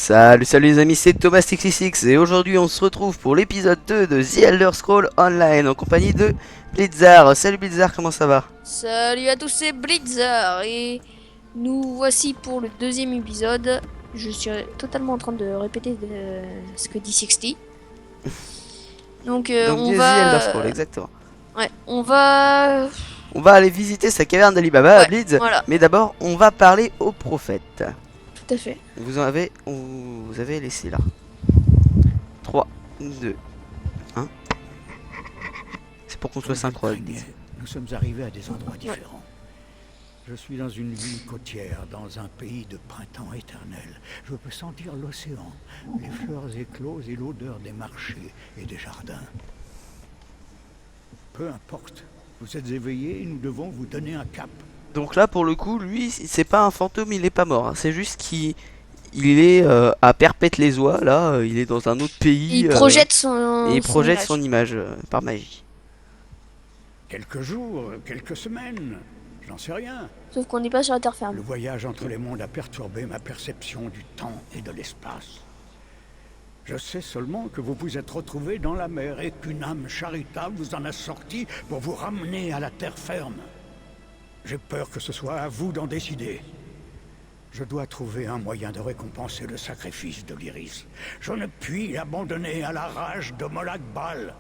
Salut les amis, c'est Thomas66 et aujourd'hui on se retrouve pour l'épisode 2 de The Elder Scrolls Online en compagnie de Blizzard. Salut Blizzard, comment ça va? Salut à tous, c'est Blizzard et nous voici pour le deuxième épisode. Je suis totalement en train de répéter ce que dit Sixty. Donc Donc on The Elder va... Scrolls, exactement. ouais, on va... On va aller visiter sa caverne d'Alibaba à Ouais, Blizz, voilà, mais d'abord on va parler au prophète. tout à fait. Vous avez laissé là. 3, 2, 1. C'est pour qu'on soit Comme je synchro avec craignais, Blizz. nous sommes arrivés à des endroits différents. Je suis dans une ville côtière, dans un pays de printemps éternel. Je peux sentir l'océan, les fleurs écloses et l'odeur des marchés et des jardins. Peu importe, vous êtes éveillés et nous devons vous donner un cap. Donc là pour le coup, lui c'est pas un fantôme, il est pas mort, hein. C'est juste qu'il est à Perpète-les-Oies, là, il est dans un autre pays. Il projette Et il son projette image. son image par magie. Quelques jours, quelques semaines, j'en sais rien. Sauf qu'on n'est pas sur la terre Le ferme. voyage entre les mondes a perturbé ma perception du temps et de l'espace. Je sais seulement que vous vous êtes retrouvés dans la mer et qu'une âme charitable vous en a sorti pour vous ramener à la terre ferme. J'ai peur que ce soit à vous d'en décider. Je dois trouver un moyen de récompenser le sacrifice de l'Iris. Je ne puis l'abandonner à la rage de Molag Bal.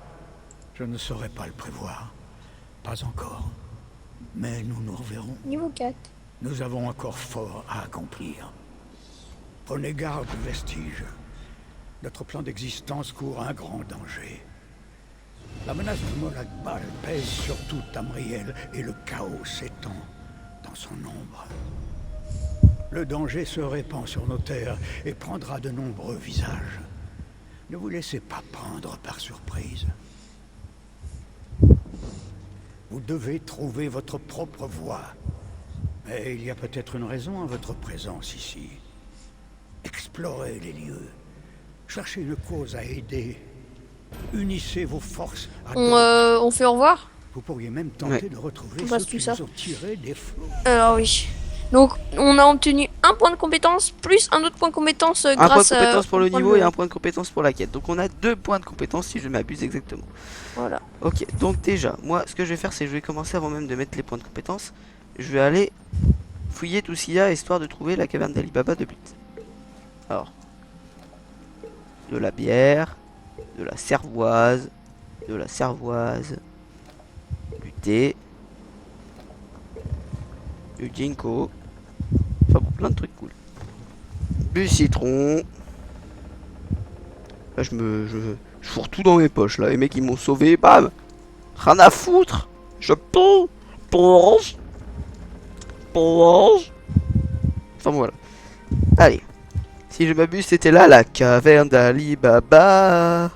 Je ne saurais pas le prévoir. Pas encore. Mais nous nous reverrons. Niveau 4. Nous avons encore fort à accomplir. Prenez garde, Vestige. Notre plan d'existence court un grand danger. La menace de Molag Bal pèse sur tout Tamriel et le chaos s'étend dans son ombre. Le danger se répand sur nos terres et prendra de nombreux visages. Ne vous laissez pas prendre par surprise. Vous devez trouver votre propre voie. Mais il y a peut-être une raison à votre présence ici. Explorez les lieux. Cherchez une cause à aider. Unissez vos forces à d'autres. On fait au revoir. Vous pourriez même tenter Ouais. de retrouver On ceux passe qui tout ça. vous ont tiré des flots. Alors oui. Donc on a obtenu un point de compétence plus un autre point de compétence Un point de grâce compétence pour au le point niveau de- et un point de compétence pour la quête. Donc on a 2 points de compétence si je m'abuse exactement. Voilà. Ok, donc déjà, moi ce que je vais faire c'est que je vais commencer avant même de mettre les points de compétence. Je vais aller fouiller tout ce qu'il y a histoire de trouver la caverne d'Alibaba de Blitz. Alors, de la bière, de la cervoise, du thé, du ginkgo, enfin bon, plein de trucs cool. Du citron. Là je fourre tout dans mes poches là, les mecs ils m'ont sauvé, bam. Rien à foutre. Je peux. Plonge. Enfin voilà. Allez. Si je m'abuse, c'était là la caverne d'Ali Baba.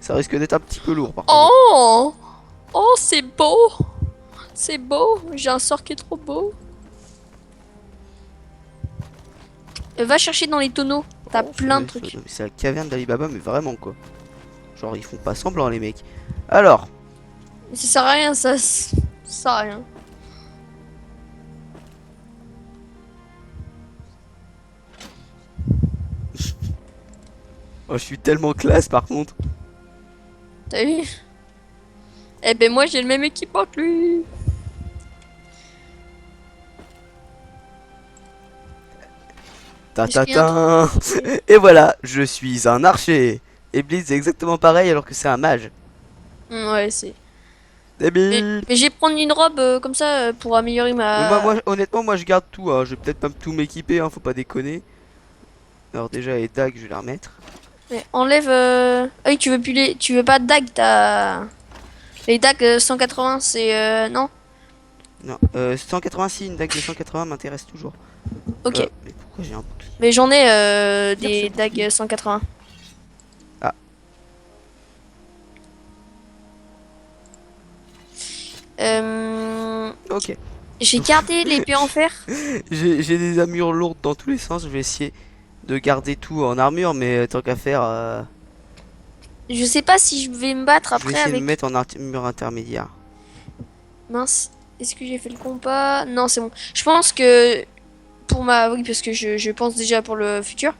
Ça risque d'être un petit peu lourd par contre. Oh, oh, c'est beau. C'est beau. J'ai un sort qui est trop beau. Va chercher dans les tonneaux. T'as Oh, plein de c'est- trucs. C'est la caverne d'Ali Baba, mais vraiment quoi. Genre ils font pas semblant les mecs. Alors, Mais ça sert à rien, ça sert à rien. oh, je suis tellement classe par contre. T'as vu? Eh ben moi j'ai le même équipement que lui. Ta Est-ce ta qu'il y a ta. Et voilà, je suis un archer. Et Blitz c'est exactement pareil alors que c'est un mage. Ouais, c'est. Débile. Mais je vais prendre une robe comme ça pour améliorer ma. Honnêtement, moi je garde tout. Hein. Je vais peut-être pas tout m'équiper, hein, faut pas déconner. Alors déjà les dagues, je vais les remettre. Mais enlève. Ah oui, tu veux pas de dague, t'as. Les dagues 180, c'est non. Non, 186, une dague de 180 m'intéresse toujours. Ok. Mais pourquoi j'ai un bouclier? Mais j'en ai des Merci. dagues 180. Ah. Ok. J'ai gardé l'épée en fer. J'ai des armures lourdes dans tous les sens. Je vais essayer de garder tout en armure, mais tant qu'à faire, Je sais pas si je vais me battre je vais après essayer de avec. me mettre en armure intermédiaire. Mince. Est-ce que j'ai fait le compas? Non, c'est bon. Je pense que pour ma... Oui, parce que je pense déjà pour le futur.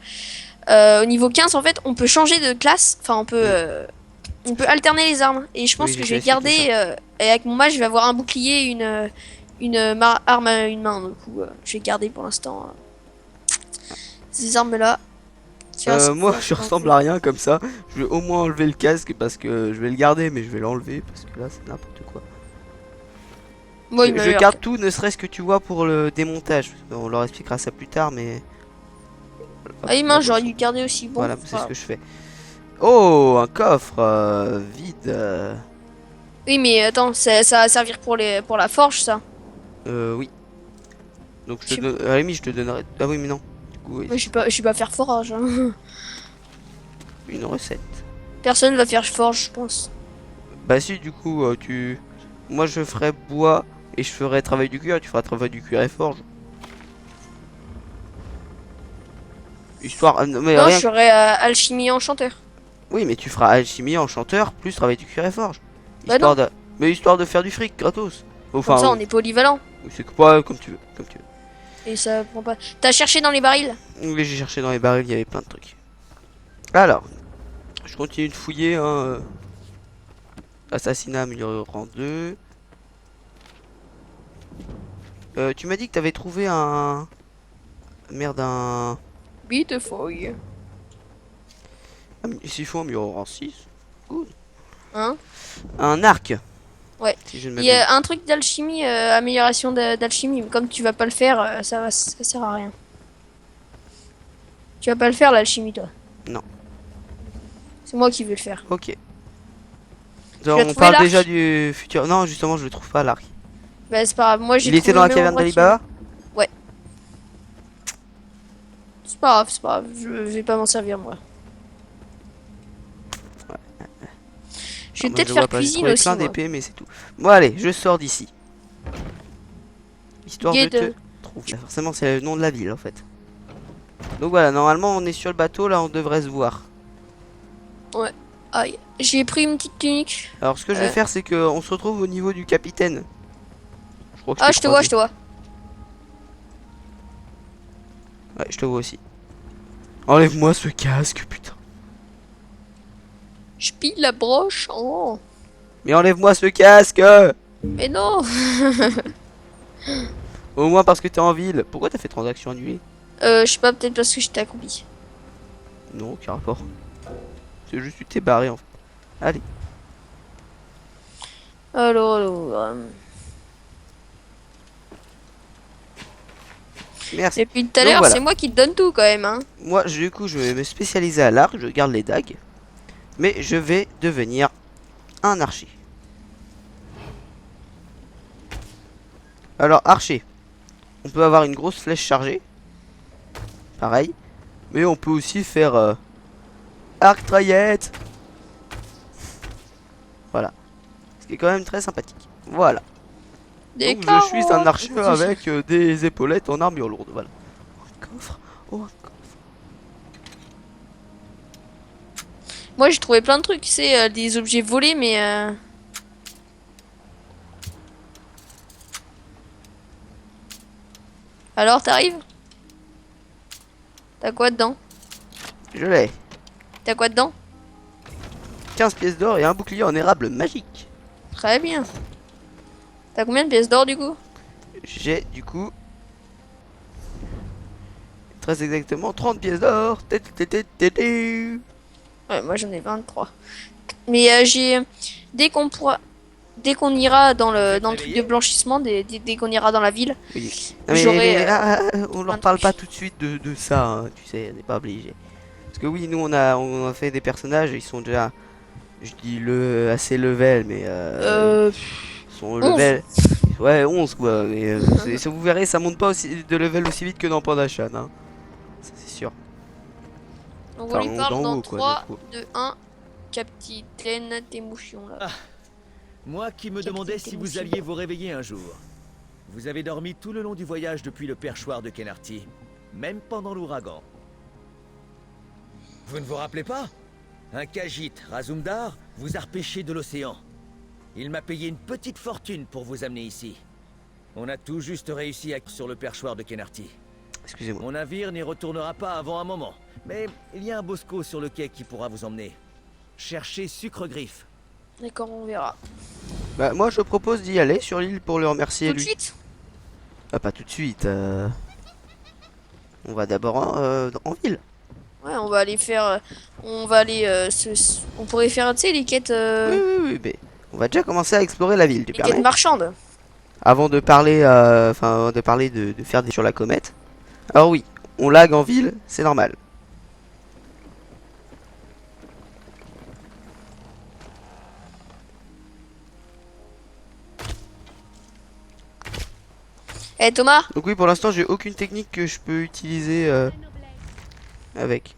Au niveau 15, en fait, on peut changer de classe. Enfin, on peut alterner les armes. Et je pense Oui, que j'ai je vais déjà expliqué garder... et avec mon mage, je vais avoir un bouclier et arme à une main. Du coup, je vais garder pour l'instant ces armes-là. Moi, je ressemble à rien comme ça. Je vais au moins enlever le casque parce que je vais le garder, mais je vais l'enlever parce que là, c'est n'importe quoi. Moi, il m'a Je l'air- garde tout, ne serait-ce que tu vois pour le démontage. On leur expliquera ça plus tard, mais. Hop, Ah, il là, j'aurais dû garder aussi. Bon, voilà, c'est pas ce que grave. je fais. Oh, un coffre vide. Oui, mais attends, ça va servir pour la forge, ça. Oui. Donc Je sais à la limite, je te donnerai. Ah oui, mais non. Du coup, oui, Moi, je suis pas faire forge. Hein. une recette. Personne va faire forge, je pense. Bah si, du coup, moi je ferai bois et je ferai travail du cuir, et tu feras travail du cuir et forge. Histoire, non, mais Non, je rien. ferais alchimie enchanteur. Oui, mais tu feras alchimie, enchanteur, plus travail du cuir et forge. Bah Histoire non. de, mais histoire de faire du fric gratos. Enfin, Comme ça, on est polyvalent. c'est quoi, comme tu veux, comme tu veux. Et ça prend pas. T'as cherché dans les barils? Oui, j'ai cherché dans les barils, il y avait plein de trucs. Alors, je continue de fouiller. Hein, assassinat amélioré rang 2. Tu m'as dit que t'avais trouvé un. Merde, un. Bite feuille. S'il faut amélioré rang 6. Cool. Hein? Un arc. Ouais. Si je ne Il y m'abuse. a un truc d'alchimie, amélioration d'alchimie. Mais comme tu vas pas le faire, ça sert à rien. Tu vas pas le faire, l'alchimie, toi? Non. C'est moi qui vais le faire. Ok. l'as On trouvé, parle l'arc? déjà du futur. Non, justement, je le trouve pas l'arc. Bah, c'est pas grave. Moi, j'ai Il était trouvé dans au la même caverne endroit d'Alibaba. C'est pas grave, c'est pas grave. Je vais pas m'en servir, moi. Je vais Moi, je peut-être le vois faire pas. J'ai cuisine trouvé aussi, plein moi. d'épées, mais c'est tout. Bon, allez, je sors d'ici. Histoire de Guide. te trouver. Forcément, c'est le nom de la ville en fait. Donc voilà, normalement, on est sur le bateau. Là, on devrait se voir. Aïe. J'ai pris une petite tunique. Alors, ce que je vais faire, c'est que on se retrouve au niveau du capitaine. Je crois que Ah, t'ai je te vois, croisé. je te vois. Ouais, je te vois aussi. Enlève-moi ce casque, putain. Je pille la broche. Oh. Mais enlève-moi ce casque. Mais non. Au moins parce que t'es en ville. Pourquoi t'as fait transaction annulée? Je sais pas, peut-être parce que j'étais accroupi. Non, aucun rapport. C'est juste que tu t'es barré en fait. Allez. Alors. Merci. Depuis tout à Donc l'heure, voilà. c'est moi qui te donne tout quand même, hein. Moi, du coup, je vais me spécialiser à l'arc. Je garde les dagues. Mais je vais devenir un archer. Alors, archer. On peut avoir une grosse flèche chargée. Pareil. Mais on peut aussi faire arc traillette. Voilà. Ce qui est quand même très sympathique. Voilà. Des Donc je suis un carottes. archer avec des épaulettes en armure lourde. Voilà. Oh, un coffre. Oh, un coffre. Moi, j'ai trouvé plein de trucs, c'est des objets volés, mais. Alors, t'arrives? T'as quoi dedans? Je l'ai. T'as quoi dedans? 15 pièces d'or et un bouclier en érable magique. Très bien. T'as combien de pièces d'or du coup? J'ai du coup très exactement 30 pièces d'or. Ouais, moi j'en ai 23. Mais j'ai. Dès qu'on pourra. Dès qu'on ira dans le truc de blanchissement, dès qu'on ira dans la ville, Oui. Non, J'aurais, on un leur parle truc. pas tout de suite de ça, hein, tu sais, on n'est pas obligé. Parce que oui, nous on a fait des personnages, ils sont déjà, je dis assez level, mais ils sont 11. level, ouais 11 quoi. Mais vous verrez, ça monte pas aussi de level aussi vite que dans Pandachan, hein. Ça c'est sûr. on Enfin, lui parle d'en dans haut, quoi, 3, d'en haut. 2, 1. Capitaine d'émotion là. Ah. Moi qui me demandais si vous alliez vous réveiller un jour. Vous avez dormi tout le long du voyage depuis le perchoir de Kenarty, même pendant l'ouragan. Vous ne vous rappelez pas? Un Khajiit, Razumdar, vous a repêché de l'océan. Il m'a payé une petite fortune pour vous amener ici. On a tout juste réussi à sur le perchoir de Kenarty. Excusez-moi. Mon navire n'y retournera pas avant un moment. Mais il y a un bosco sur le quai qui pourra vous emmener. Cherchez Sucre-Griffe. D'accord, on verra. Bah, moi, je propose d'y aller sur l'île pour le remercier, Tout de lui. suite. Ah, pas tout de suite. On va d'abord en ville. Ouais, on va aller faire. On va aller. On pourrait faire, tu sais, les quêtes. Oui, mais on va déjà commencer à explorer la ville, tu Les quêtes permets? marchandes. Avant de parler, de faire des sur la comète. Alors oui, on lag en ville, c'est normal. Eh Thomas. Donc oui, pour l'instant, j'ai aucune technique que je peux utiliser avec.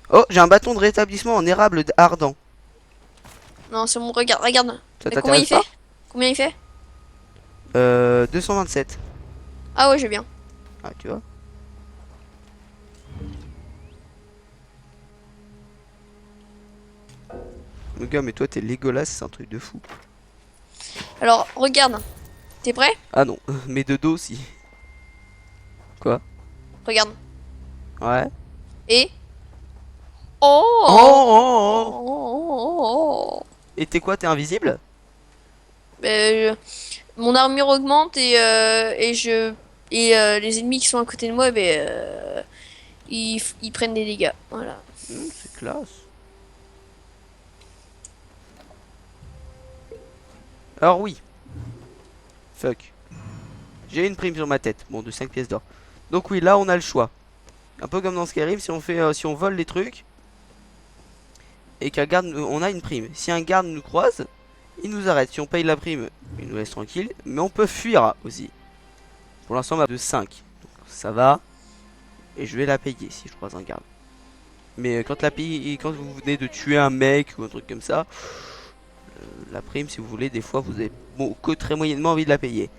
Oh, j'ai un bâton de rétablissement en érable ardent. Non, c'est bon. Regarde, regarde. Ça Mais combien il t'intéresse fait? Combien il fait? pas? 227. Ah ouais, j'ai bien. Ah, tu vois. Le gars, mais toi, t'es Legolas, c'est un truc de fou. Alors, regarde. T'es prêt? Ah non, mais de dos aussi. Regarde. Ouais. Et. Oh. Oh, oh, oh. Oh, oh, oh, oh. Et t'es quoi, t'es invisible? Mon armure augmente et les ennemis qui sont à côté de moi, ils prennent des dégâts. Voilà. C'est classe. Alors oui. Fuck. J'ai une prime sur ma tête. Bon, de 5 pièces d'or. Donc oui, là on a le choix. Un peu comme dans Skyrim, si on vole les trucs et qu'un garde, on a une prime. Si un garde nous croise, il nous arrête. Si on paye la prime, il nous laisse tranquille. Mais on peut fuir aussi. Pour l'instant, on a de 5. Donc, ça va. Et je vais la payer si je croise un garde. Mais quand vous venez de tuer un mec ou un truc comme ça, la prime, si vous voulez, des fois vous avez que très moyennement envie de la payer.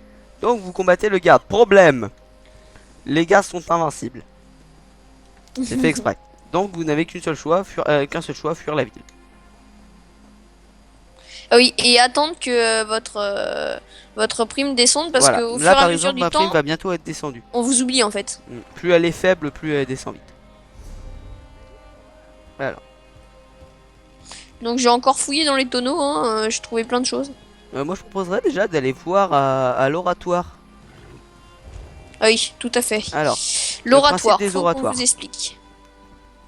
Donc vous combattez le garde. Problème, les gardes sont invincibles. C'est fait exprès. Donc vous n'avez qu'un seul choix, fuir la ville. Ah oui, et attendre que votre prime descende parce Voilà. qu'au fur Là et par à mesure exemple, du ma prime temps, va bientôt être descendue. on vous oublie en fait. Plus elle est faible, plus elle descend vite. Voilà. Donc j'ai encore fouillé dans les tonneaux, hein, j'ai trouvé plein de choses. Moi je proposerais déjà d'aller voir à l'oratoire. Ah oui, tout à fait. Alors, L'oratoire, principe des faut qu'on oratoires. vous explique.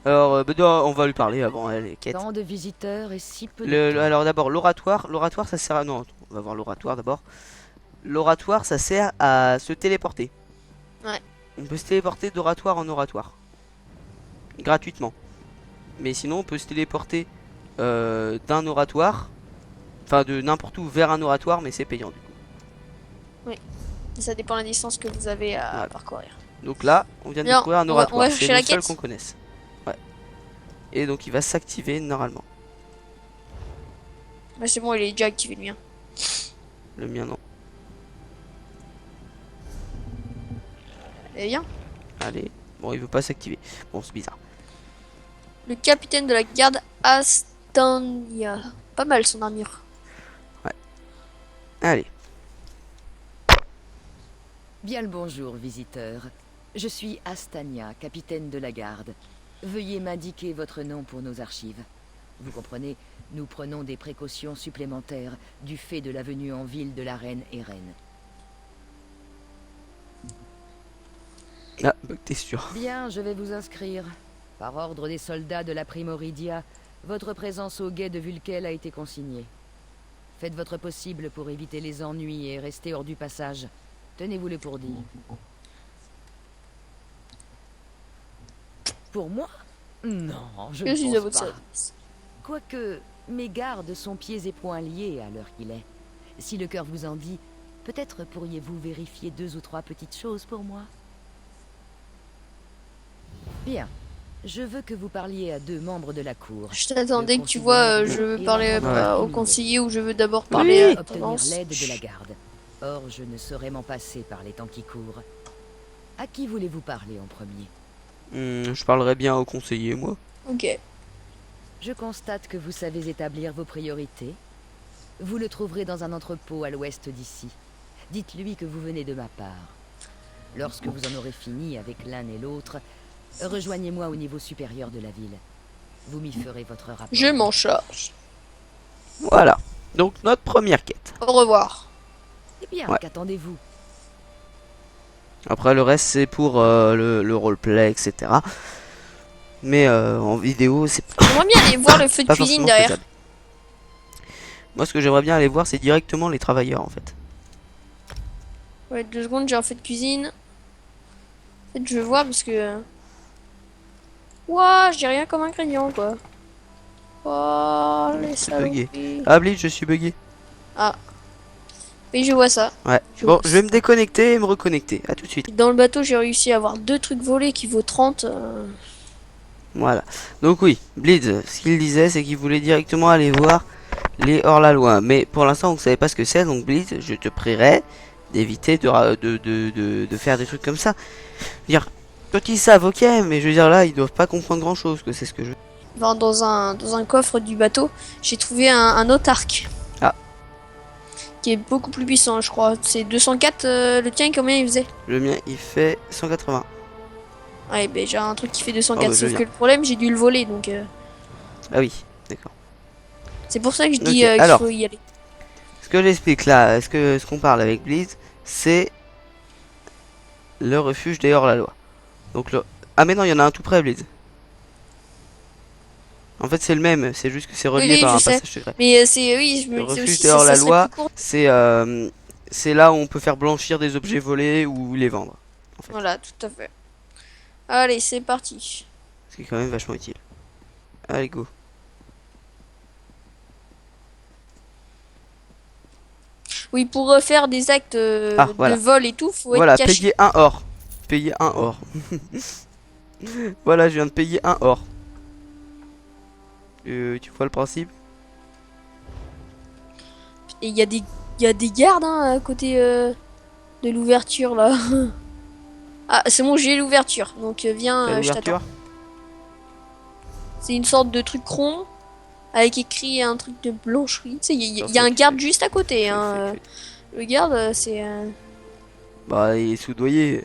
Alors, on va lui parler avant les quêtes. Tant de visiteurs et si peu de temps. Alors d'abord l'oratoire. L'oratoire ça sert à... Non, on va voir l'oratoire d'abord. L'oratoire ça sert à se téléporter. Ouais. On peut se téléporter d'oratoire en oratoire. Gratuitement. Mais sinon on peut se téléporter d'un oratoire. Enfin de n'importe où vers un oratoire, mais c'est payant du coup. Ça dépend de la distance que vous avez à Voilà. parcourir. Donc là, on vient de Bien, découvrir un on va oratoire. chercher C'est la le seul quête. qu'on connaisse. Ouais. Et donc il va s'activer normalement. Bah, c'est bon, il est déjà activé le mien. Le mien non. Eh bien, Allez. Bon, il veut pas s'activer. Bon, c'est bizarre. le capitaine de la garde Astania. Pas mal son armure. Allez. Bien le bonjour, visiteur. Je suis Astania, capitaine de la garde. Veuillez m'indiquer votre nom pour nos archives. Vous comprenez, nous prenons des précautions supplémentaires du fait de la venue en ville de la reine Eren. Ah, t'es sûr. Bien, je vais vous inscrire. Par ordre des soldats de la Primoridia, votre présence au guet de Vulkel a été consignée. Faites votre possible pour éviter les ennuis et rester hors du passage. Tenez-vous-le pour dit. Pour moi? Non, je Je ne suis à pense votre pas. service. Quoique, mes gardes sont pieds et poings liés à l'heure qu'il est. Si le cœur vous en dit, peut-être pourriez-vous vérifier 2 ou 3 petites choses pour moi? Bien. Je veux que vous parliez à 2 membres de la cour. Je t'attendais Le que tu vois, conseiller je veux et parler l'ambassadeur au du conseiller ou je veux d'abord parler à obtenir Tendance. l'aide de la garde. Or, je ne saurais m'en passer par les temps qui courent. À qui voulez-vous parler en premier? Je parlerai bien au conseiller, moi. Ok. Je constate que vous savez établir vos priorités. Vous le trouverez dans un entrepôt à l'ouest d'ici. Dites-lui que vous venez de ma part. Lorsque vous en aurez fini avec l'un et l'autre, rejoignez-moi au niveau supérieur de la ville. Vous m'y ferez votre rapport. Je m'en charge. Voilà. Donc notre première quête. Au revoir. Eh bien, Ouais. qu'attendez-vous? Après le reste c'est pour le roleplay, etc. Mais en vidéo c'est J'aimerais bien aller voir le feu de pas cuisine forcément derrière. faisable. Moi ce que j'aimerais bien aller voir c'est directement les travailleurs en fait. Ouais, 2 secondes, j'ai un feu de cuisine. En fait, je veux voir parce que. Ouah, j'ai rien comme ingrédient quoi. Oh, les bugué. saloperies. Ah Blitz, je suis bugué. Oui, je vois ça. Ouais. Je Bon, vois je vais me déconnecter et me reconnecter. À tout de suite. Dans le bateau, j'ai réussi à avoir 2 trucs volés qui vaut 30. Voilà. Donc oui, Blitz, ce qu'il disait c'est qu'il voulait directement aller voir les hors-la-loi. Mais pour l'instant on ne savait pas ce que c'est. Donc Blitz, je te prierai d'éviter de faire des trucs comme ça. Dire, quand ils savent, ok, mais je veux dire là, ils doivent pas comprendre grand chose, que c'est ce que je veux. Enfin, dans un coffre du bateau, j'ai trouvé un autre arc. Ah. Qui est beaucoup plus puissant, je crois. C'est 204. Le tien, combien il faisait? Le mien il fait 180. Ouais, ben j'ai un truc qui fait Oh, 204. bah, je sauf viens. que le problème, j'ai dû le voler. Donc, Ah oui, d'accord. c'est pour ça que je dis Ok, qu'il alors. faut y aller. Ce que j'explique là, ce qu'on parle avec Blitz, c'est le refuge des hors-la-loi. Donc le... Ah mais non, il y en a un tout près, Blitz. En fait c'est le même, c'est juste que c'est relié Oui, par je un sais. passage secret. Mais c'est. Oui, je Le me disais refuge aussi des hors ça la serait loi, plus court. c'est là où on peut faire blanchir des objets volés ou les vendre. fait. Voilà, tout à fait. Allez, c'est parti. Ce qui est quand même vachement utile. Allez, go. Oui, pour refaire des actes Voilà. de vol et tout, faut Voilà, être caché. payer un or. Payer un or. Voilà, je viens de payer un or. Tu vois le principe? Et il y a des gardes hein, à côté de l'ouverture là. Ah, c'est bon, j'ai l'ouverture. Donc viens, T'as je t'attends. l'ouverture? C'est une sorte de truc rond avec écrit un truc de blancherie. Tu sais, il y a un Parfait. garde juste à côté. Hein. Fait. Le garde, c'est. Bah, il est soudoyé.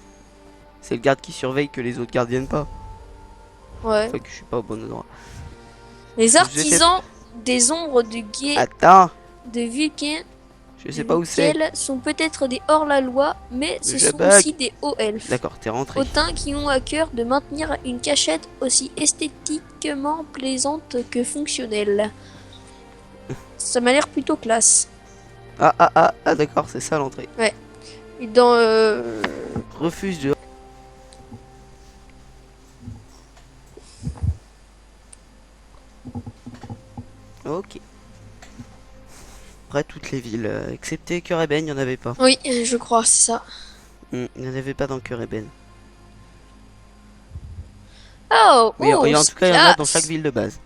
C'est le garde qui surveille que les autres gardes viennent pas. Ouais. Faut que je suis pas au bon endroit. Les artisans des ombres de guet Attends, de Vulcain je sais pas où c'est. sont peut-être des hors-la-loi, mais ce Je sont bug. aussi des hauts elfes. D'accord, t'es rentré. Autun qui ont à cœur de maintenir une cachette aussi esthétiquement plaisante que fonctionnelle. Ça m'a l'air plutôt classe. Ah, d'accord, c'est ça l'entrée. Et dans Refuse de... Ok. Après toutes les villes, excepté Cœur-Ébène, il n'y en avait pas. oui, je crois, c'est ça. Il n'y en avait pas dans Cœur-Ébène. Oh, Mais oh, en tout c'est cas, il y en a dans classe. chaque ville de base.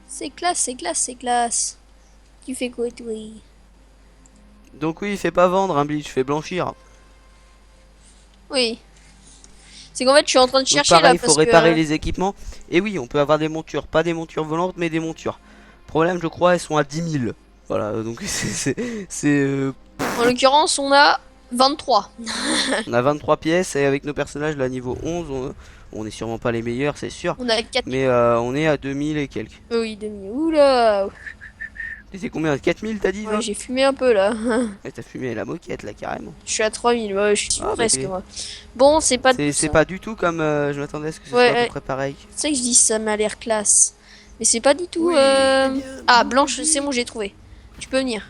C'est classe, c'est classe, c'est classe. Tu fais quoi, toi? Donc oui, fais pas vendre un bleach, fais blanchir. Oui. C'est qu'en fait, je suis en train de Donc chercher pareil, là il faut parce réparer que les équipements. Et oui, on peut avoir des montures, pas des montures volantes, mais des montures. Problème, je crois, elles sont à 10 000. Voilà, donc en l'occurrence, on a 23. on a 23 pièces et avec nos personnages là niveau 11, on est sûrement pas les meilleurs, c'est sûr. On a 4. Mais on est à 2000 et quelques. Oui, demi. Oula. Et c'est combien? 4000 t'as dit toi? Ouais, j'ai fumé un peu là. Ouais, t'as fumé la moquette là carrément. Je suis à 3000, ouais, je suis Ah, presque bébé. moi. Bon, c'est pas C'est ça. pas du tout comme je m'attendais à ce que ce Ouais, soit à ouais. peu près pareil. C'est ça que je dis, ça m'a l'air classe. Mais c'est pas du tout. Oui, eh bien, Ah, vous blanche, pouvez- c'est bon, j'ai trouvé. Tu peux venir.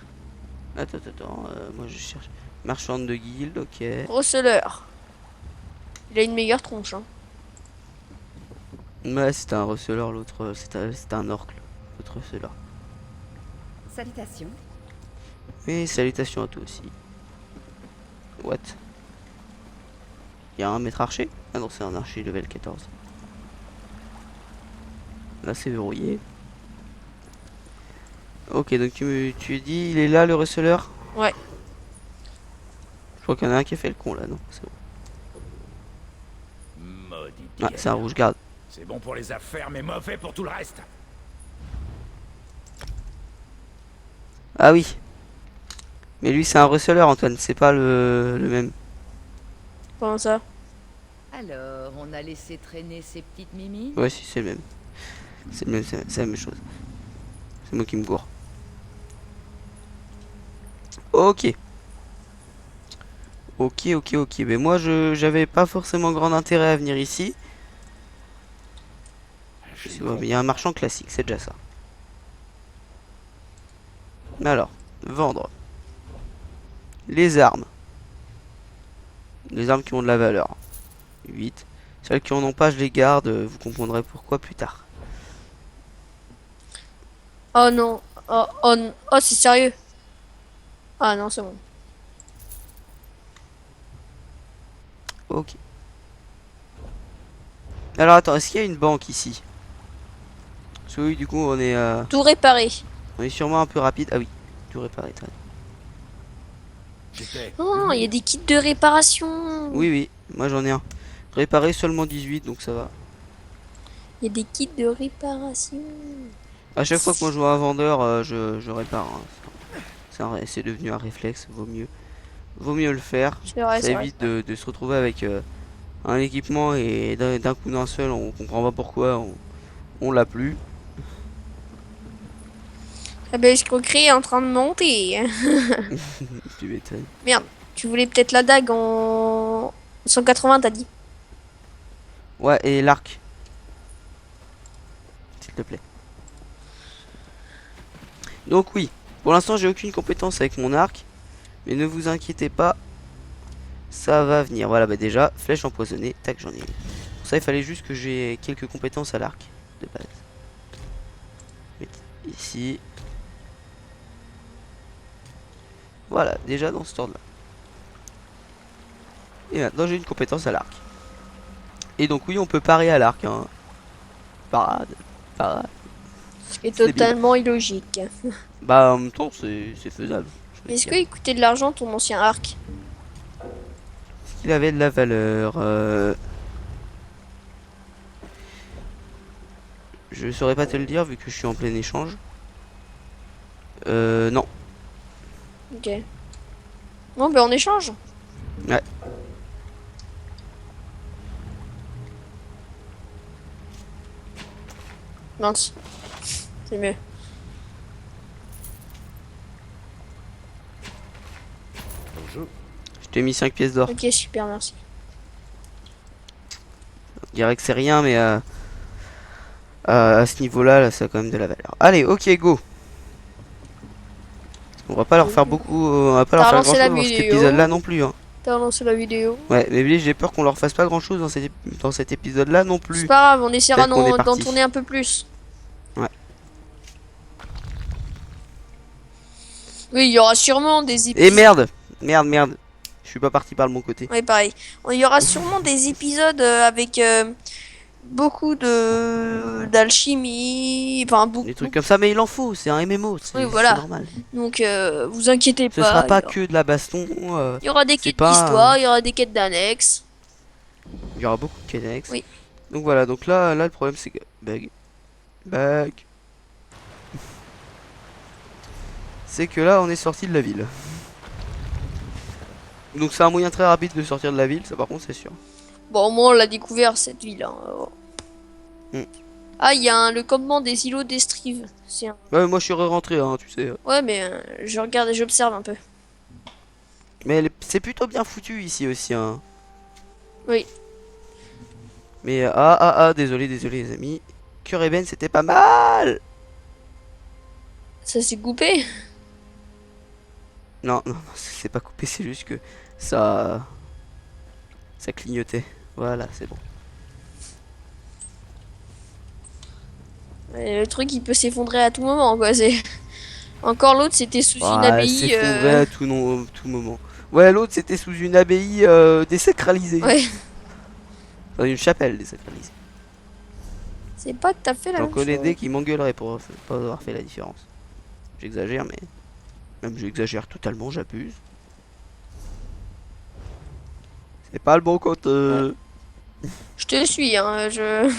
Attends, moi je cherche. Marchande de guilde, ok. Receleur. Il a une meilleure tronche. Hein. Ouais, c'était un receleur, l'autre, c'était un orc, l'autre receleur. Salutations. Oui, salutations à toi aussi. What? Y'a un maître archer? Ah non, c'est un archer level 14. Là, c'est verrouillé. Ok, donc tu dis, il est là le receleur? Ouais. Je crois qu'il y en a un qui a fait le con là, non? C'est bon. Maudit Ah, c'est un rouge garde. C'est bon pour les affaires, mais mauvais pour tout le reste. Ah oui. Mais lui, c'est un receleur, Antoine, c'est pas le même. Comment ça? Alors, on a laissé traîner ces petites mimines? Ouais, si, c'est le même. C'est le même, c'est la même chose. C'est moi qui me gourre. Ok. Ok. Mais moi, j'avais pas forcément grand intérêt à venir ici. Ouais, mais il y a un marchand classique, c'est déjà ça. Alors, vendre. Les armes. Les armes qui ont de la valeur. 8. Celles qui en ont pas, je les garde. Vous comprendrez pourquoi plus tard. Oh non. Oh, c'est sérieux. Ah non, c'est bon. Ok. Alors attends, est-ce qu'il y a une banque ici? Parce que oui, du coup, Tout réparé. on est sûrement un peu rapide. Ah oui, tout réparé. Très bien. J'étais... Oh, il y a des kits de réparation. Oui, moi j'en ai un. Réparé seulement 18, donc ça va. Il y a des kits de réparation. À chaque fois que moi je vois un vendeur, je répare. Hein. C'est devenu un réflexe, vaut mieux le faire. C'est vrai, Ça c'est vrai. évite de se retrouver avec un équipement et d'un coup d'un seul, on comprend pas pourquoi on l'a plus. Ah ben, l'escroquerie est en train de monter. Tu m'étonnes. Merde, tu voulais peut-être la dague en 180, t'as dit. Ouais, et l'arc. S'il te plaît. Donc oui, pour l'instant j'ai aucune compétence avec mon arc. Mais ne vous inquiétez pas, ça va venir. Voilà, bah déjà, flèche empoisonnée, tac, j'en ai une. Pour ça, il fallait juste que j'ai quelques compétences à l'arc de base. Mettre ici. Voilà, déjà dans ce ordre-là. Et maintenant, j'ai une compétence à l'arc. Et donc, oui, on peut parer à l'arc. Hein. Parade, parade. Ce qui est C'est débile. totalement illogique. Bah, en même temps, c'est faisable. je vais Est-ce dire. qu'il coûtait de l'argent ton ancien arc? Est-ce qu'il avait de la valeur Je saurais pas te le dire vu que je suis en plein échange. Non. Ok. Bon, ben on échange. Ouais. Mince. C'est mieux. Bonjour. Je t'ai mis 5 pièces d'or. Ok, super, merci. Je dirais que c'est rien, mais à ce niveau-là, là, ça a quand même de la valeur. Allez, ok, go. On va pas leur faire beaucoup, on va pas leur T'as faire relancé grand la chose dans cet vidéo. épisode-là non plus. Hein. T'as lancé la vidéo. Ouais, mais oui, j'ai peur qu'on leur fasse pas grand chose dans cet épisode-là non C'est plus. pas grave, on essaiera Peut-être qu'on est d'en parti. tourner un peu plus. Ouais. Oui, il y aura sûrement des Et épisodes. merde. Je suis pas parti par le bon côté. Ouais, pareil. Il y aura sûrement des épisodes avec beaucoup de d'alchimie. Enfin, beaucoup. Des trucs comme ça, mais il en faut, c'est un MMO, Oui, voilà. c'est normal. Donc, vous inquiétez Ce pas. sera pas que de la baston, Il y aura des c'est quêtes pas d'histoire, il y aura des quêtes d'annexes. il y aura beaucoup de Kennex. Oui. Donc voilà, donc là le problème c'est que bug. C'est que là on est sorti de la ville. Donc c'est un moyen très rapide de sortir de la ville, ça par contre c'est sûr. Bon, au moins, on l'a découvert, cette ville. Hein. Mm. Ah, il y a le campement des îlots d'Estrive. C'est un... Ouais, moi je suis rentré, hein, tu sais. Ouais, mais je regarde et j'observe un peu. Mais c'est plutôt bien foutu ici aussi, hein. Oui. Mais désolé les amis. Cureben c'était pas mal. Ça s'est coupé. Non, c'est pas coupé, c'est juste que ça clignotait. Voilà, c'est bon. Le truc, il peut s'effondrer à tout moment, quoi. C'est... Encore l'autre, c'était sous une Ouais, abbaye. s'effondrait à tout, tout moment. Ouais, l'autre c'était sous une abbaye désacralisée. Ouais. Dans une chapelle désacralisée. C'est pas tout à fait la J'en même connais chose. des qui m'engueuleraient pour pas avoir fait la différence. J'exagère, mais même j'exagère totalement, j'abuse. C'est pas le bon côté. Je te suis, hein. Je...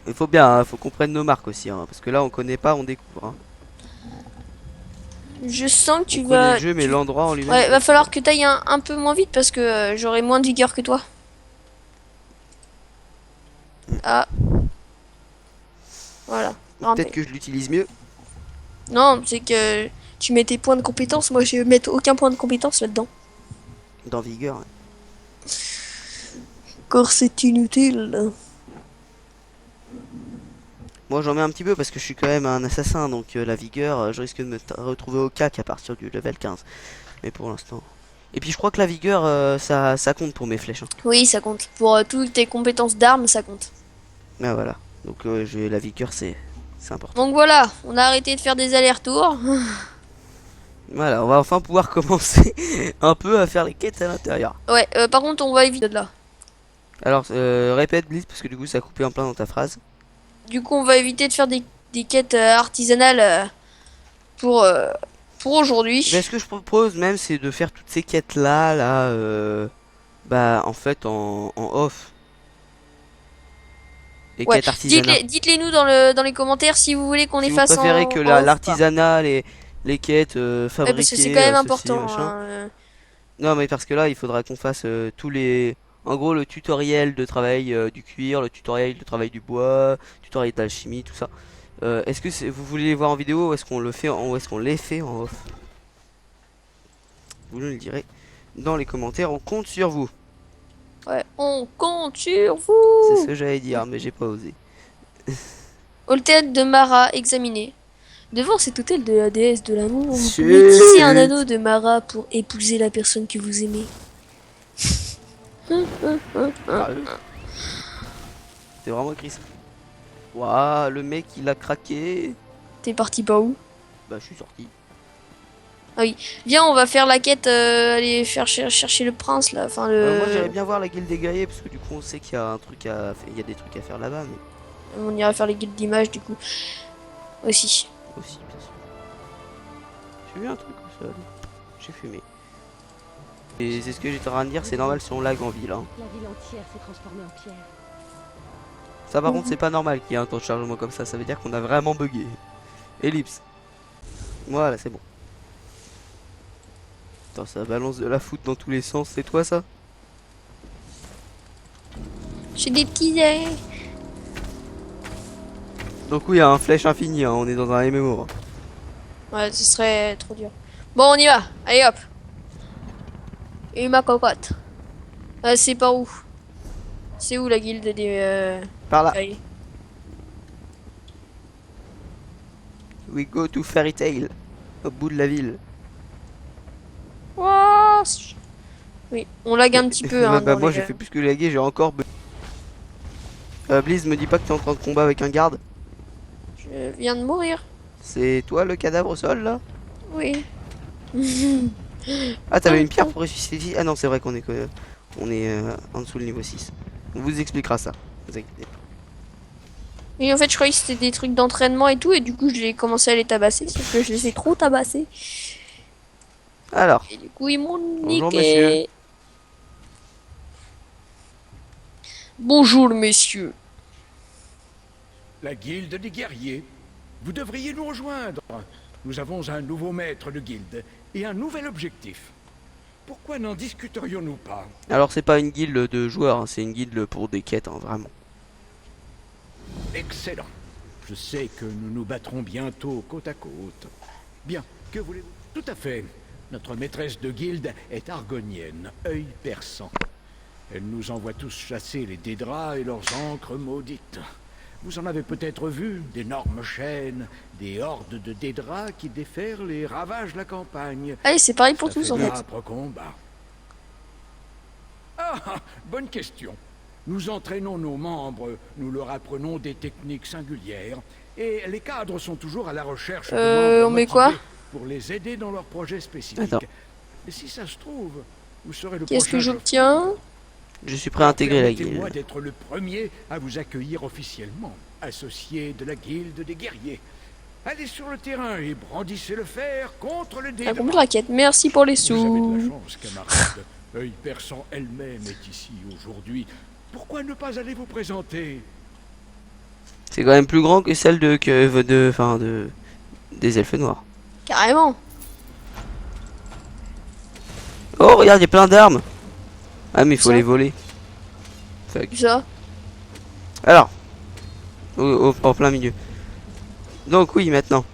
Il faut bien, hein, faut qu'on prenne nos marques aussi, hein, parce que là on connaît pas, on découvre. Hein. Je sens que tu On connaît vas... le jeu, mais l'endroit en lui-même. Ouais, va falloir que t'ailles un peu moins vite parce que j'aurai moins de vigueur que toi. Ah. Voilà. Peut-être que je l'utilise mieux. Non, c'est que tu mets tes points de compétence. Moi, je vais mettre aucun point de compétence là-dedans. Dans vigueur. Ouais. Car c'est inutile. Moi j'en mets un petit peu parce que je suis quand même un assassin, donc la vigueur, je risque de me retrouver au cac à partir du level 15. Mais pour l'instant. Et puis je crois que la vigueur, ça compte pour mes flèches. Hein. Oui, ça compte. Pour toutes tes compétences d'armes, ça compte. Ah voilà. Donc la vigueur c'est important. Donc voilà, on a arrêté de faire des allers-retours. Voilà, on va enfin pouvoir commencer un peu à faire les quêtes à l'intérieur. Ouais, par contre, on va éviter de là. Alors répète Blitz parce que du coup ça a coupé en plein dans ta phrase. Du coup, on va éviter de faire des quêtes artisanales pour aujourd'hui. Mais ce que je propose même c'est de faire toutes ces quêtes là, bah en fait en off. Les Ouais, quêtes artisanales. dites-les nous dans les commentaires si vous voulez qu'on Si les vous fasse préférez en que off ou pas. l'artisanat, les quêtes Ouais, fabriquées, parce que c'est quand même ceci, important. machin. Hein. Non mais parce que là il faudra qu'on fasse tous les... En gros le tutoriel de travail du cuir, le tutoriel de travail du bois, tutoriel d'alchimie, tout ça. Est-ce que vous voulez les voir en vidéo ou est-ce qu'on le fait ou est-ce qu'on les fait en off? Vous nous le direz dans les commentaires, on compte sur vous. Ouais, on compte sur C'est vous. ce que j'allais dire mais j'ai pas osé. Hôtel de Mara examiné. Devant cet hôtel de la déesse de l'amour, vous Chut. pouvez tisser un anneau de Mara pour épouser la personne que vous aimez. Sérieux? C'est vraiment écrit ça. Waouh, le mec il a craqué. T'es parti par où? Bah je suis sorti. Viens, on va faire la quête, aller faire chercher le prince là. Enfin, Moi j'aimerais bien voir la guilde des guerriers parce que du coup on sait qu'il y a un truc il y a des trucs à faire là-bas mais On ira faire les guides d'images du coup. Aussi. aussi bien sûr. J'ai vu un truc au sol. J'ai fumé. Et c'est ce que j'étais en train de dire, c'est normal si on lag en ville. Hein. La ville entière s'est transformée en pierre. Ça par contre c'est pas normal qu'il y ait un temps de chargement comme ça veut dire qu'on a vraiment bugué. Ellipse. Voilà c'est bon. Attends ça balance de la foot dans tous les sens, c'est toi ça? J'ai des petits airs. Donc oui il y a un flèche infini, hein. On est dans un MMO. Hein. Ouais, ce serait trop dur. Bon, on y va. Allez hop. Et ma cocotte. C'est par où? C'est où la guilde des... Par là. guerriers? We go to Fairy Tail. Au bout de la ville. Ouah, oui, on lag un petit peu. Hein, bah dans moi les, j'ai fait plus que laguer, j'ai encore Blizz me dit pas que t'es en train de combat avec un garde. Je viens de mourir. C'est toi le cadavre au sol là? Oui. Ah t'avais une pierre pour ressusciter. Ah non c'est vrai qu'on est en dessous le niveau 6. On vous expliquera ça. Vous inquiétez pas. Et en fait, je croyais que c'était des trucs d'entraînement et tout, et du coup, j'ai commencé à les tabasser, sauf que je les ai trop tabassés. Alors, Et du coup, ils m'ont Bonjour, niqué. monsieur. Bonjour, messieurs. La guilde des guerriers. Vous devriez nous rejoindre. Nous avons un nouveau maître de guilde et un nouvel objectif. Pourquoi n'en discuterions-nous pas? alors c'est pas une guilde de joueurs, hein, c'est une guilde pour des quêtes, hein, vraiment. Excellent. Je sais que nous nous battrons bientôt côte à côte. Bien, que voulez-vous? Tout à fait. Notre maîtresse de guilde est argonienne, œil perçant. Elle nous envoie tous chasser les Dédras et leurs ancres maudites. Vous en avez peut-être vu, d'énormes chaînes, des hordes de Dédras qui déferlent et ravagent la campagne. Allez, c'est pareil pour Ça tous, fait en fait. d'âpres combats. Ah, bonne question. Nous entraînons nos membres, nous leur apprenons des techniques singulières, et les cadres sont toujours à la recherche de membres on met motivés quoi pour les aider dans leurs projets spécifiques. Attends. Et si ça se trouve, vous serez le Qu'est-ce que prochain j'obtiens? Je suis prêt à intégrer la Permettez-moi guilde. d'être le premier à vous accueillir officiellement, associé de la guilde des guerriers. Allez sur le terrain et brandissez le fer contre le Accomplir Dédra. la quête. Merci pour les Vous avez de la sous. chance, camarade. Œil perçant elle-même est ici aujourd'hui. Pourquoi ne pas aller vous présenter? C'est quand même plus grand que celle des elfes noirs. Carrément. Oh, regarde, il y a plein d'armes. Ah, mais il faut Ça. les voler. Fuck. Ça. Alors, en plein milieu. Donc oui, maintenant.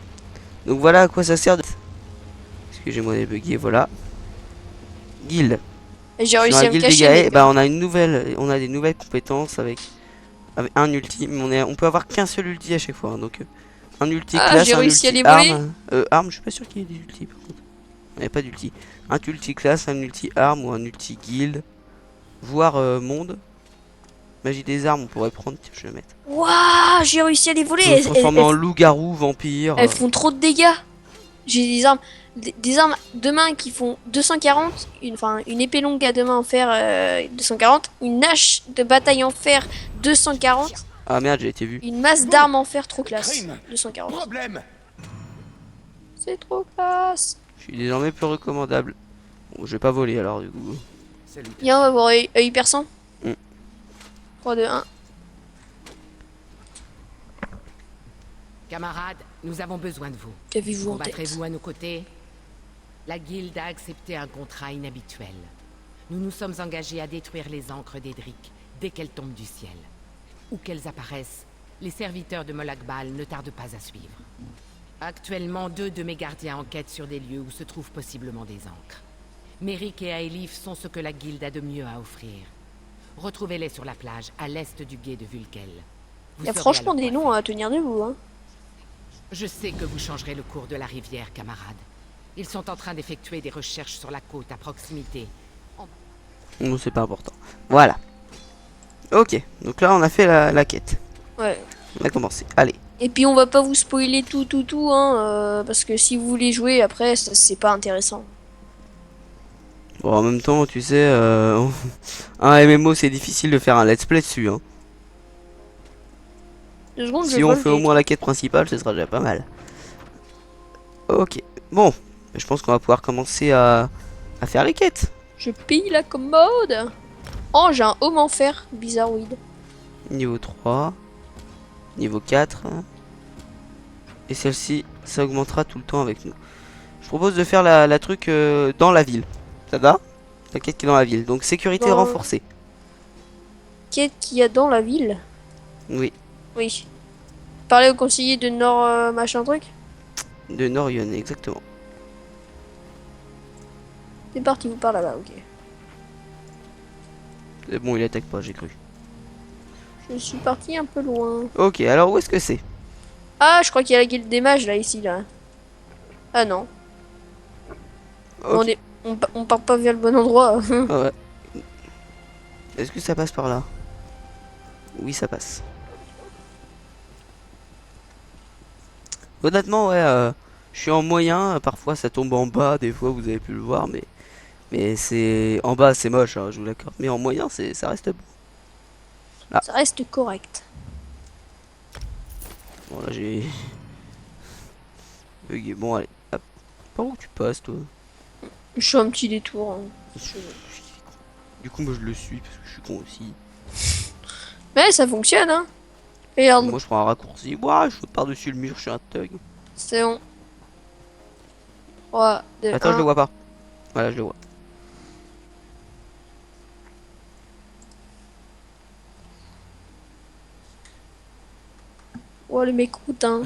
Donc voilà à quoi ça sert de... Excusez-moi les voilà. Guild. Et j'ai Sur réussi la à me guilde cacher. des Gaë, mais- bah on a des nouvelles compétences avec un ulti, mais on peut avoir qu'un seul ulti à chaque fois, hein, donc un ulti Ah, classe, j'ai un réussi à ulti les voler. arme. Arme, je suis pas sûr qu'il y ait des ultis par contre. Il n'y a pas d'ulti. Un ulti classe, un ulti arme ou un ulti guild, voire monde. Magie des armes, on pourrait prendre. Tiens, je vais le mettre. Waouh, j'ai réussi à les voler. On peut se transformer en loup-garou, vampire. Elles font trop de dégâts. J'ai des armes, des armes de main qui font 240, une épée longue à deux mains en fer 240, une hache de bataille en fer 240, Ah merde, j'ai été vu. une masse d'armes en fer trop classe Crime. 240. Problème. C'est trop classe. Je suis désormais plus recommandable. Bon, je vais pas voler alors du coup. Salut. Viens, on va voir œil perçant. Mm. 3, 2, 1. Camarades, nous avons besoin de vous. Qu'avez-vous en tête? Combattrez-vous à nos côtés? La guilde a accepté un contrat inhabituel. Nous nous sommes engagés à détruire les ancres d'Edric dès qu'elles tombent du ciel. Où qu'elles apparaissent, les serviteurs de Molakbal ne tardent pas à suivre. Actuellement, 2 de mes gardiens enquêtent sur des lieux où se trouvent possiblement des ancres. Méric et Aelif sont ce que la guilde a de mieux à offrir. Retrouvez-les sur la plage, à l'est du gué de Vulkel. Vous Il y a serez franchement à leur des noms à tenir debout. Hein. Je sais que vous changerez le cours de la rivière, camarades. Ils sont en train d'effectuer des recherches sur la côte à proximité. Non, c'est pas important. Voilà. Ok, donc là on a fait la quête. Ouais. On a commencé. Allez. Et puis on va pas vous spoiler tout, hein, parce que si vous voulez jouer après, c'est pas intéressant. Bon, en même temps, tu sais, un MMO c'est difficile de faire un let's play dessus. Hein. 2 secondes, je Si on vole fait au des- moins la quête principale, ce sera déjà pas mal. Ok, bon, je pense qu'on va pouvoir commencer à faire les quêtes. Je pille la commode. Oh, j'ai un homme en fer, bizarroïde. Niveau 3, niveau 4. Et celle-ci, ça augmentera tout le temps avec nous. Je propose de faire la truc dans la ville. Ça va? La quête qui est dans la ville. Donc sécurité Dans- renforcée. Qu'est-ce qu'il y a dans la ville? Oui, Oui. Parler au conseiller de Nord machin truc. de Norion, exactement. C'est parti, vous par là-bas, ok. C'est bon, il attaque pas, j'ai cru. Je suis parti un peu loin. Ok, alors où est-ce que c'est? Ah, je crois qu'il y a la guilde des mages là, ici, là. Ah non. Ok. On part pas vers le bon endroit. Ah ouais. Est-ce que ça passe par là? Oui, ça passe. Honnêtement, ouais, je suis en moyen. Parfois, ça tombe en bas. Des fois, vous avez pu le voir, mais c'est en bas, c'est moche. Hein, je vous l'accorde. Mais en moyen, ça reste bon. Ah. Ça reste correct. Bon, là, j'ai bugué. Bon, allez. Hop. Par où tu passes, toi? Je fais un petit détour. Hein. Du coup, moi, je le suis parce que je suis con aussi. Mais ça fonctionne, hein. Regarde, Moi, je prends un raccourci. Ouah, je saute par-dessus le mur. Je suis un thug. c'est bon. 3, 2, Attends, je 1. le vois pas. Voilà, je le vois. Oh, le mec hein.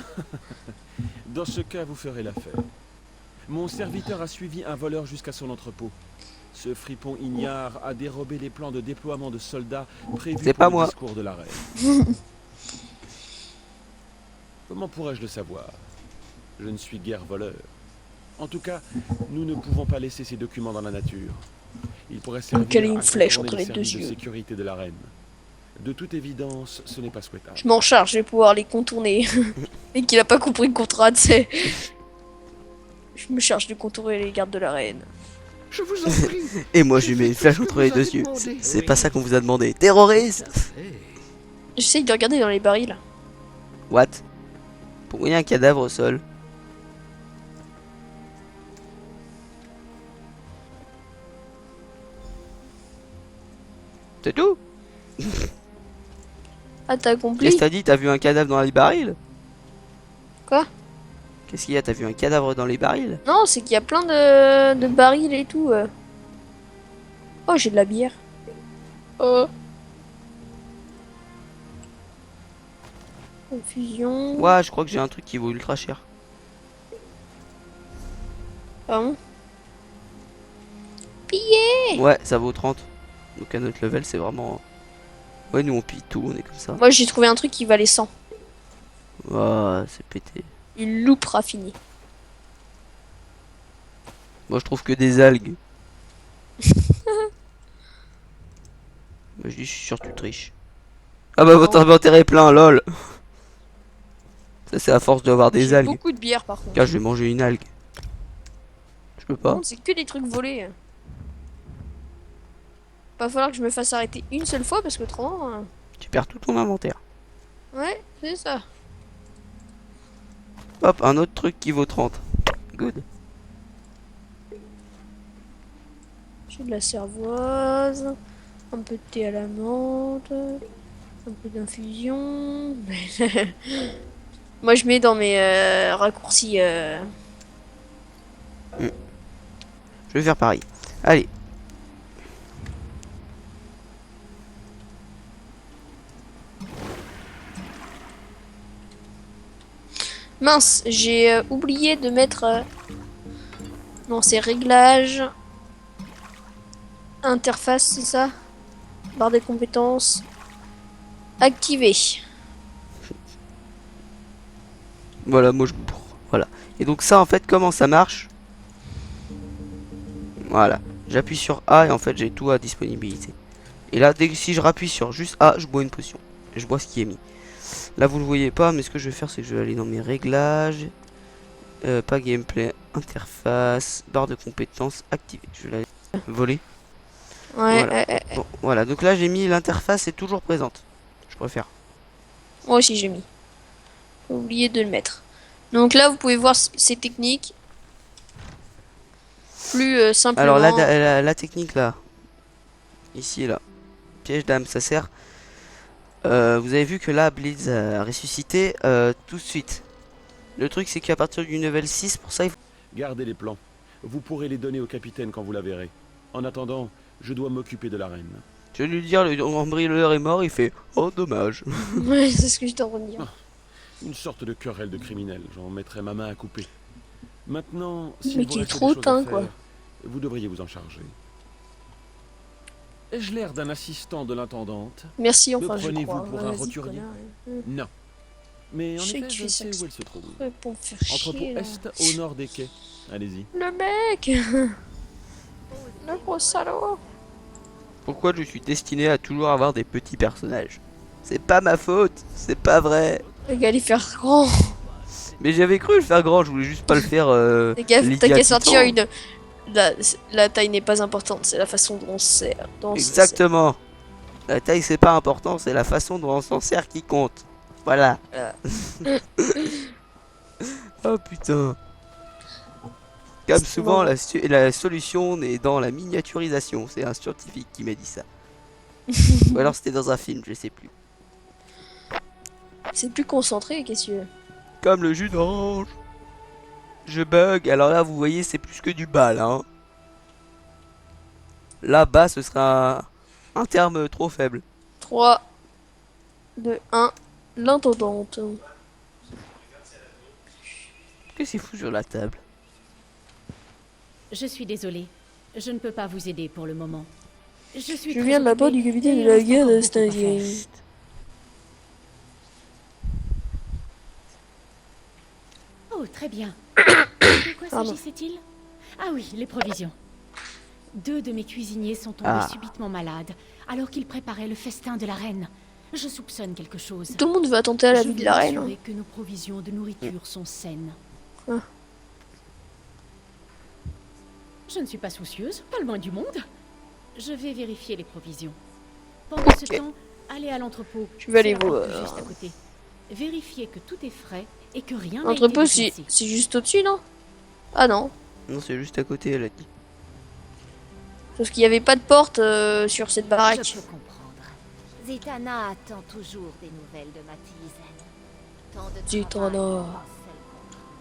Dans ce cas, vous ferez l'affaire. Mon serviteur a suivi un voleur jusqu'à son entrepôt. Ce fripon ignare a dérobé les plans de déploiement de soldats prévus C'est pour pas le moi. discours de la reine. Comment pourrais-je le savoir? Je ne suis guère voleur. En tout cas, nous ne pouvons pas laisser ces documents dans la nature. Ils pourraient servir Quelle est une à flèche contourner entre les les deux services de yeux. sécurité de la reine. De toute évidence, ce n'est pas souhaitable. Je m'en charge, je vais pouvoir les contourner. Et qu'il a pas compris le contrat, tu sais. Je me charge de contourner les gardes de la reine. Je vous en prie. Et moi, je lui J'ai mets une fait flèche tout ce entre que les vous deux avez yeux. demandé. C'est pas ça qu'on vous a demandé. Terroriste! J'essaye de regarder dans les barils. What? Pourquoi il y a un cadavre au sol? C'est tout? Ah, t'as Qu'est-ce compris? que t'as dit? T'as vu un cadavre dans les barils? Quoi? Qu'est-ce qu'il y a? T'as vu un cadavre dans les barils? Non, c'est qu'il y a plein de barils et tout. Oh, j'ai de la bière. Oh. Confusion. Ouais, je crois que j'ai un truc qui vaut ultra cher. Ah bon? Pillé. Ouais, ça vaut 30. Donc à notre level, c'est vraiment... Ouais, nous on pille tout, on est comme ça. Moi, j'ai trouvé un truc qui valait 100. Ouais, c'est pété. Une loupe raffinée. Moi je trouve que des algues. Moi je dis, je suis sûr que tu triches. Ah bah votre inventaire est plein, lol. Ça c'est à force d'avoir des J'ai algues. beaucoup de bière par contre. Car je vais manger une algue. Je peux pas. Non, c'est que des trucs volés. Va falloir que je me fasse arrêter une seule fois parce que autrement. Tu perds tout ton inventaire. Ouais, c'est ça. Hop, un autre truc qui vaut 30. Good. J'ai de la cervoise, un peu de thé à la menthe, un peu d'infusion. Moi je mets dans mes raccourcis. Je vais faire pareil. Allez. Mince, j'ai oublié de mettre dans ces réglages. Interface, c'est ça? Barre des compétences. Activé. Voilà, moi je bourre. Voilà. Et donc ça en fait comment ça marche? Voilà. J'appuie sur A et en fait j'ai tout à disponibilité. Et là dès que si je rappuie sur juste A, je bois une potion. Et je bois ce qui est mis. Là vous le voyez pas, mais ce que je vais faire c'est que je vais aller dans mes réglages. Pas gameplay, interface, barre de compétences activée. Je vais la voler. Ouais, Voilà. Bon, voilà, donc là j'ai mis l'interface est toujours présente. Je préfère. moi aussi j'ai mis. J'ai oublié de le mettre. Donc là vous pouvez voir ces techniques. Plus simplement. Alors la technique là, ici là, piège d'âme, ça sert. Vous avez vu que là Blitz a ressuscité tout de suite. Le truc c'est qu'à partir du level 6, pour ça il faut... Gardez les plans. Vous pourrez les donner au capitaine quand vous la verrez. En attendant, je dois m'occuper de la reine. Je vais lui dire, le cambrioleur est mort, il fait oh dommage. Ouais, c'est ce que j'étais en train de dire. Une sorte de querelle de criminels. J'en mettrai ma main à couper. Maintenant, Mais si vous qui est restez trop des choses à hautain, faire, quoi. vous devriez vous en charger. Ai-je l'air d'un assistant de l'intendante? Merci, Me enfin je prenez-vous crois. pour Ouais, un vas-y, roturier? connard. Non. Mais en Je sais effet, que tu je fais ça sais où elle se trouve. Ouais, pour me faire Entrepôt chier. Là. Est, au nord des quais. Allez-y. Le mec Le gros salaud. Pourquoi je suis destiné à toujours avoir des petits personnages? C'est pas ma faute, c'est pas vrai. Regarde, il faire grand. Mais j'avais cru le faire grand, je voulais juste pas le faire Les gars, t'as Lydia qu'à Titan. sortir une... La taille n'est pas importante, c'est la façon dont on se sert. Exactement. La taille c'est pas important, c'est la façon dont on s'en sert qui compte. Voilà. Oh putain. Comme souvent, la solution est dans la miniaturisation. C'est un scientifique qui m'a dit ça. Ou alors c'était dans un film, je sais plus. C'est plus concentré, qu'est-ce que... Comme le jus d'orange. Je bug. Alors là, vous voyez, c'est plus que du bas, là. Hein. Là, bas, ce sera un terme trop faible. 3, 2, 1, l'intendante. Qu'est-ce que c'est fou sur la table? Je suis désolée. Je ne peux pas vous aider pour le moment. Je suis Je très viens de la part occupée du capitaine et de la il reste guerre encore de beaucoup à faire. Stadia. Oh, très bien. De quoi Pardon. s'agissait-il? Ah oui, les provisions. 2 de mes cuisiniers sont tombés Ah. subitement malades, alors qu'ils préparaient le festin de la reine. Je soupçonne quelque chose. Tout le monde veut attenter à la Je vie de veux la reine. m'assurer que nos provisions de nourriture sont saines. Ah. Je ne suis pas soucieuse, pas le moins du monde. Je vais vérifier les provisions. Pendant ce Ok. temps, allez à l'entrepôt. Je vais aller C'est la voir. porte juste à côté. Vérifiez que tout est frais et que rien n'a été L'entrepôt, déplacé. c'est juste au-dessus, non? Ah non. Non, c'est juste à côté, elle a dit. Parce qu'il n'y avait pas de porte sur cette Je baraque. peux comprendre. Zitana attend toujours des nouvelles de Matisen. Tant de Zitana. travail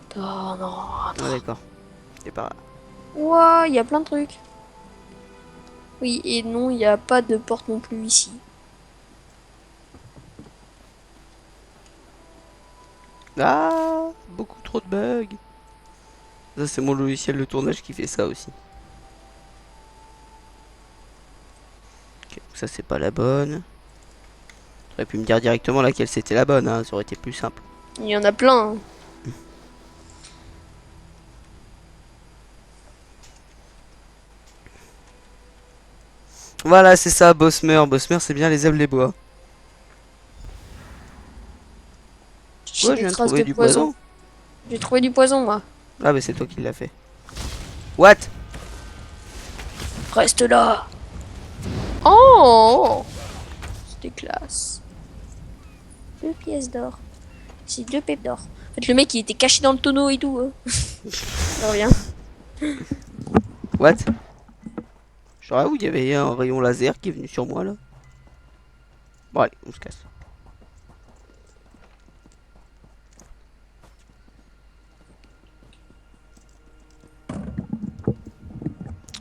pour celle Oh non. Ah, d'accord. C'est pas grave. Ouah, il y a plein de trucs. Oui, et non, il n'y a pas de porte non plus ici. Ah, beaucoup trop de bugs. Ça, c'est mon logiciel de tournage qui fait ça aussi. Ok, ça, c'est pas la bonne. J'aurais pu me dire directement laquelle c'était la bonne, hein, ça aurait été plus simple. Il y en a plein. Hein. Voilà, c'est ça, Bosmer. Bosmer, c'est bien les Ailes bois. J'ai Ouais, je des viens de traces trouver de du poison. poison. J'ai trouvé du poison, moi. Ah, mais c'est toi qui l'as fait. What? Reste là. Oh, c'était classe. 2 pièces d'or. C'est 2 pèpes d'or. En fait, le mec, il était caché dans le tonneau et tout. Hein. Ça revient. What? Genre, ah oui, il y avait un rayon laser qui est venu sur moi, là. Bon, allez, on se casse.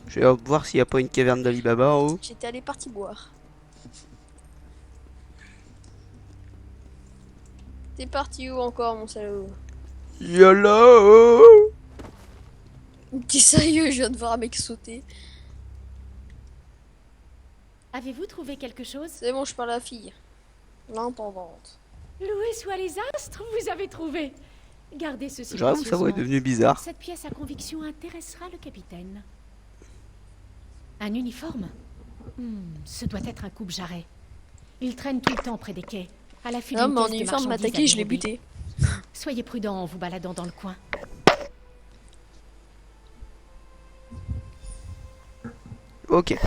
Je vais voir s'il n'y a pas une caverne d'Ali Baba en haut. J'étais allé parti boire. T'es parti où encore, mon salaud? YOLO! T'es sérieux, je viens de voir un mec sauter. Avez-vous trouvé quelque chose? C'est bon, je parle à la fille. L'intendante. Loué soient les astres, vous avez trouvé. Gardez ceci. J'avoue, sa voix est devenue bizarre. Cette pièce à conviction intéressera le capitaine. Un uniforme? Ce doit être un coupe-jarret. Il traîne tout le temps près des quais, à l'affût Non, d'une mais en caisse de uniforme m'a marchandises attaqué, je l'ai immobile. buté. Soyez prudent en vous baladant dans le coin. Ok.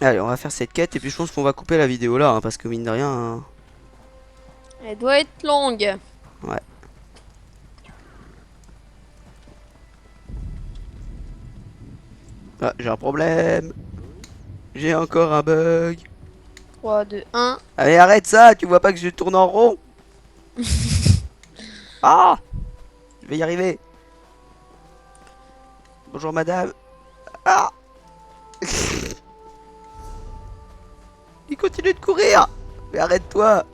Allez, on va faire cette quête et puis je pense qu'on va couper la vidéo là, hein, parce que mine de rien... hein. Elle doit être longue. Ouais. Ah, j'ai un problème. J'ai encore un bug. 3, 2, 1. Allez, arrête ça, tu vois pas que je tourne en rond. Ah, je vais y arriver. Bonjour madame. Ah. Il continue de courir. Mais arrête-toi.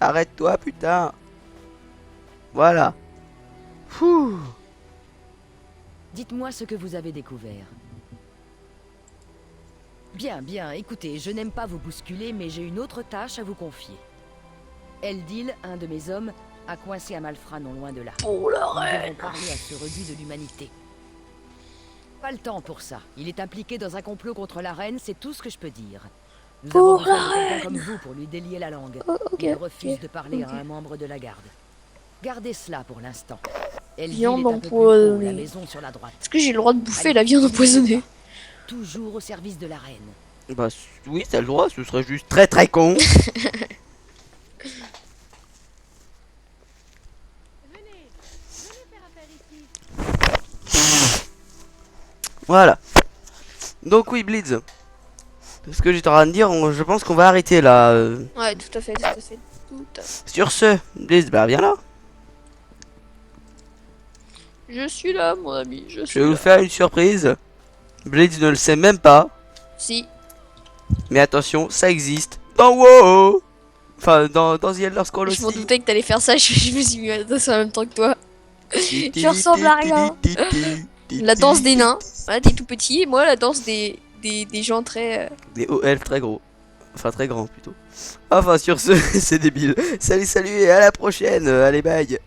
Arrête-toi, putain. Voilà. Fouh. Dites-moi ce que vous avez découvert. Bien, bien, écoutez, je n'aime pas vous bousculer, mais j'ai une autre tâche à vous confier. Eldil, un de mes hommes, a coincé un malfrat non loin de là. Oh la Nous reine. devons parler à ce rebut de l'humanité. Pas le temps pour ça. Il est impliqué dans un complot contre la reine, c'est tout ce que je peux dire. Nous avons Pour besoin la de quelqu'un reine. comme vous pour lui délier la langue. Oh, ok, Il refuse ok, de parler ok. à un membre de la garde. Gardez cela pour l'instant. Eldil Viande est un peu plus haut, empoisonnée. la maison sur la droite. Est-ce que j'ai le droit de bouffer la viande empoisonnée? Toujours au service de la reine. Bah oui, t'as le droit, ce serait juste très très con. Voilà. Donc oui, Blitz. Ce que j'étais en train de dire, je pense qu'on va arrêter là. Ouais, tout à fait, tout à fait. Tout à fait. Sur ce, Blitz, bah viens là. Je suis là, mon ami, je Je suis vais vous là. faire une surprise. Blitz ne le sait même pas. Si. Mais attention, ça existe. Dans WoW. Enfin, dans The Elder Scrolls Je m'en aussi. doutais que t'allais faire ça, je me suis mis à la danse en même temps que toi. Je ressemble à rien. La danse des nains. Voilà, t'es tout petit, et moi la danse des gens très... Des hauts elfes très gros. Enfin, très grands plutôt. Enfin, sur ce, c'est débile. Salut, salut et à la prochaine. Allez, bye.